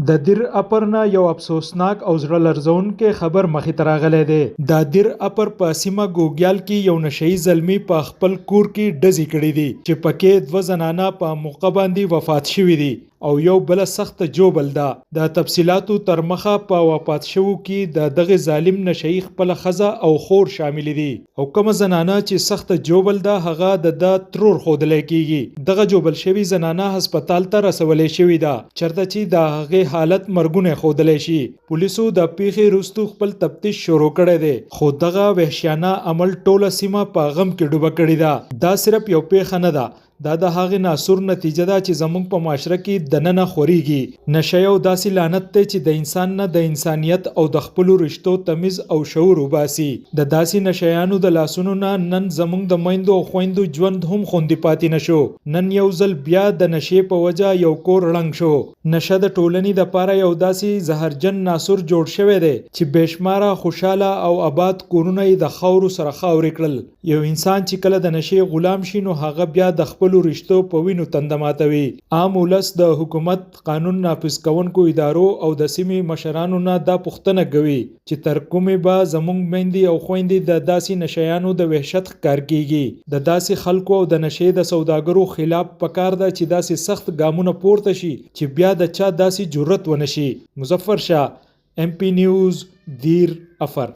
د دیر اپر نه یو افسوسناک او زړه لرزونکی خبر مخې ته راغلی دی. د دیر اپر په سیمه ګوګیال کې یو نشهیي زلمي په خپل کور کې ډزې کړې دي چې پکې 2 زنانه په موقع باندې وفات شوي دي او یو بل سخت جوبل ده. د تفصیلاتو تر مخه په وفات شوو کې د دغه ظالم نشهیي خپل ښځه او خور شامل دي او کومه زنانه چې سخت جوبل ده هغه د ترور ښودلی کیږي. دغه جوبل شوي زنانه هسپتال ته رسولې شوې ده چرته چې د هغې حالت مرګونی ښودلی شي. پولیسو د پیښې وروسته خپل تفتیش شروع کړی دی خو دغه وحشیانه عمل ټوله سیمه په غم کې ډوبه کړې ده. دا صرف یو پیښه نه ده، دا د هغې ناسور نتیجه ده چې زموږ په معاشره کې دننه خورېږي. نشه یو داسې لعنت دی چې د انسان نه د انسانیت او د خپلو رشتو تمیز او شعور وباسي. د داسې نشیانو د لاسونو نه نن زموږ د میندو او خویندو ژوند هم خوندي پاتې نشو. نن یو ځل بیا د نشې په وجه یو کور ړنګ شو. نشه د ټولنې دپاره یو داسې زهرجن ناسور جوړ شوی دی چې بېشماره خوشحاله او آباد کورونه یې د خاورو سره خاورې کړل. یو انسان چې کله د نشې غلام شي نو هغه بیا د خپلو رشتو په وینو تنده ماتوي. عام ولس د حکومت، قانون نافذ کوونکو ادارو او د سیمې مشرانو نه دا پوښتنه کوي چې تر کومې به زموږ میندې او خویندې د داسې نشیانو د وحشت ښکار کیږي. د داسې خلکو او د نشې د سوداګرو خلاف پکار ده چې داسې سخت ګامونه پورته شي چې بیا د چا داسې جرأت ونه شي. مظفر شاه، MP نیوز، دیر اپر.